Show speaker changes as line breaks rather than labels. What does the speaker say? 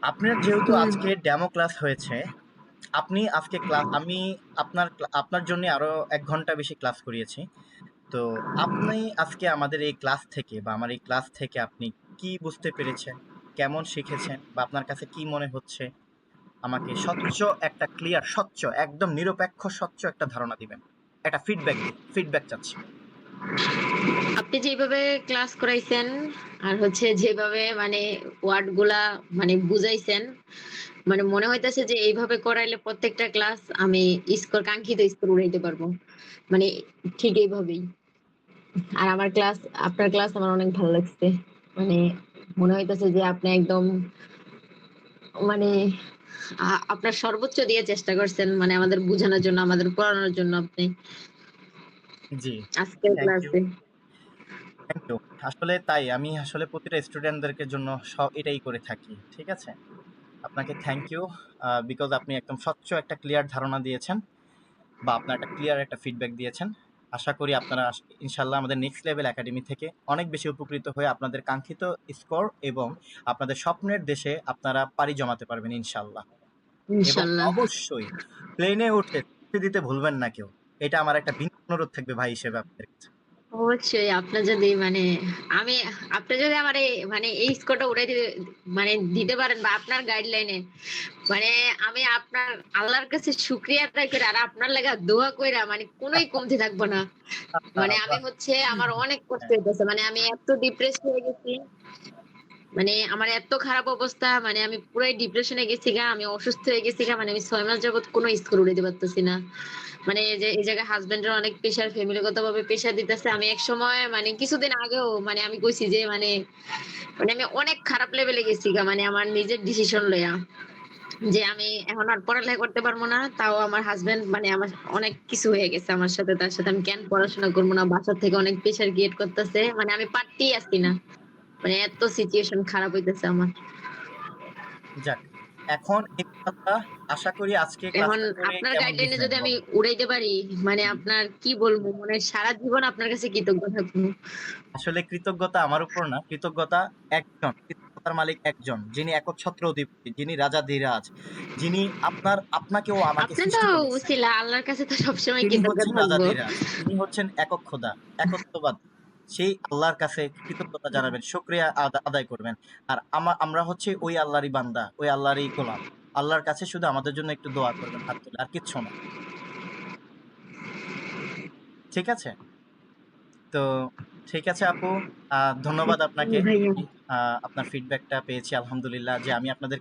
আপনার যেহেতু
হুম।
আজকে ডেমো ক্লাস হয়েছে, আপনি আজকে ক্লাস আমি আপনার জন্য আরো ১ ঘন্টা বেশি ক্লাস করিয়েছি। তো আপনি আজকে আমাদের এই ক্লাস থেকে বা আমার এই ক্লাস থেকে আপনি কি বুঝতে পেরেছেন? কেমন শিখেছেন? বা আপনার কাছে কি মনে হচ্ছে? আমাকে স্বচ্ছ একটা ক্লিয়ার স্বচ্ছ একদম নিরপেক্ষ স্বচ্ছ একটা ধারণা দিবেন। একটা ফিডব্যাক দিন। ফিডব্যাক চাচ্ছি।
আপনি যেভাবে ক্লাস করাইছেন আর হচ্ছে যেভাবে মানে ওয়ার্ড গুলা মানে বুঝাইছেন, মানে মনে হইতেছে যে এইভাবে করাইলে প্রত্যেকটা ক্লাস আমি কাঙ্ক্ষিত স্কোর উড়াইতে পারবো। মানে ঠিক এইভাবেই। আর আমার ক্লাস, আপনার ক্লাস আমার অনেক ভালো লাগছে। মানে মনে হইতেছে যে আপনি একদম মানে আপনার সর্বোচ্চ দিয়ে চেষ্টা করছেন মানে আমাদের বুঝানোর জন্য, আমাদের পড়ানোর জন্য আপনি
জি,
আজকের
থ্যাংক ইউ।
ক্লাসে।
Thank you. আসলে তাই আমি আসলে প্রতিটা স্টুডেন্টদেরকে জন্য এটাই করে থাকি। ঠিক আছে? আপনাকে থ্যাংক ইউ। বিকজ আপনি একদম স্বচ্ছ একটা ক্লিয়ার ধারণা দিয়েছেন বা আপনার একটা ক্লিয়ার একটা ফিডব্যাক দিয়েছেন। আশা করি আপনারা ইনশাআল্লাহ আমাদের নেক্সট লেভেল একাডেমি থেকে অনেক বেশি উপকৃত হয়ে আপনাদের কাঙ্ক্ষিত স্কোর এবং আপনাদের স্বপ্নের দেশে আপনারা পাড়ি জমাতে পারবেন ইনশাআল্লাহ। এবং
ইনশাল্লাহ।
অবশ্যই প্লেনে উঠে সেলফি দিতে ভুলবেন না কেউ। এটা আমার একটা বিনীত অনুরোধ থাকবে ভাই হিসেবে আপনাদের কাছে।
অবশ্যই আপনার যদি মানে আমি আপনি যদি আমার মানে এই স্কোরটা উঠাই দিতে মানে দিতে পারেন বা আপনার গাইডলাইনে মানে আমি আপনার আল্লাহর কাছে শুক্রিয়া আদায় করে আর আপনার লাগা দোয়া কইরা মানে কোনোই কমতি থাকবো না। মানে আমি
বাহ!
হচ্ছে আমার অনেক কষ্ট
হ্যাঁ,
হইতেছে। মানে আমি এত ডিপ্রেস হয়ে গেছি। মানে আমার এত খারাপ অবস্থা মানে আমি পুরাই ডিপ্রেশনে গেছি গা। আমি অসুস্থ হয়ে গেছি গা। মানে আমি ৬ মাস যাবৎ কোনো স্কোর উঠাইতে পারতেছি না। মানে এই যে এই জায়গায় হাসব্যান্ডের অনেক প্রেশার, ফ্যামিলিগতভাবে প্রেশার দিতেছে। আমি একসময় মানে কিছুদিন আগেও মানে আমি কইছি যে মানে আমি অনেক খারাপ লেভেলে গেছি গা। মানে আমার নিজের ডিসিশন লইয়া। যে আমি এখন আর পড়ালেখা করতে পারবো না। তাও আমার হাসব্যান্ড মানে আমার অনেক কিছু হয়ে গেছে আমার সাথে। তার সাথে আমি কেন পড়াশোনা করবো না? বাসা থেকে অনেক প্রেশার ক্রিয়েট করতেছে। মানে আমি পারতেই আছি না। মানে এত সিচুয়েশন খারাপ হইতেছে আমার।
যাক। এখন এই কথা আশা করি আজকে
এখন
ক্লাসটা করে
আপনার
কেমন
গাইডলাইনে
বুঝলেন
যদি আমি
বলেন?
উড়াইতে পারি, মানে
হুম।
আপনার কি বলবো? মানে সারা জীবন আপনার কাছে কৃতজ্ঞ থাকবো।
আসলে কৃতজ্ঞতা আমার উপর না, কৃতজ্ঞতা একজন, কৃতজ্ঞতার মালিক একজন, যিনি একচ্ছত্র অধিপতি, যিনি রাজাধিরাজ, যিনি আপনাকেও আমাকে
আপনি তো
সৃষ্টি করেছেন।
উছিলা আল্লাহর কাছে তো সবসময়
তিনি
কৃতজ্ঞ
হচ্ছেন
থাকবো।
রাজাধিরাজ। তিনি হচ্ছেন একক খোদা, একত্ববাদী। সেই আল্লাহর কাছে কৃতজ্ঞতা জানাবেন, শুকরিয়া আদায় করবেন। আর আমরা হচ্ছে ওই আল্লাহরই বান্দা, ওই আল্লাহরই গোলাম। আল্লাহর কাছে শুধু আমাদের জন্য একটু দোয়া করবেন হাত তুলে, আর কিচ্ছু না। ঠিক আছে? তো ঠিক আছে আপু। ধন্যবাদ আপনাকে।
ভাইয়া।
আপনার ফিডব্যাকটা পেয়েছি আলহামদুলিল্লাহ যে আমি আপনাদের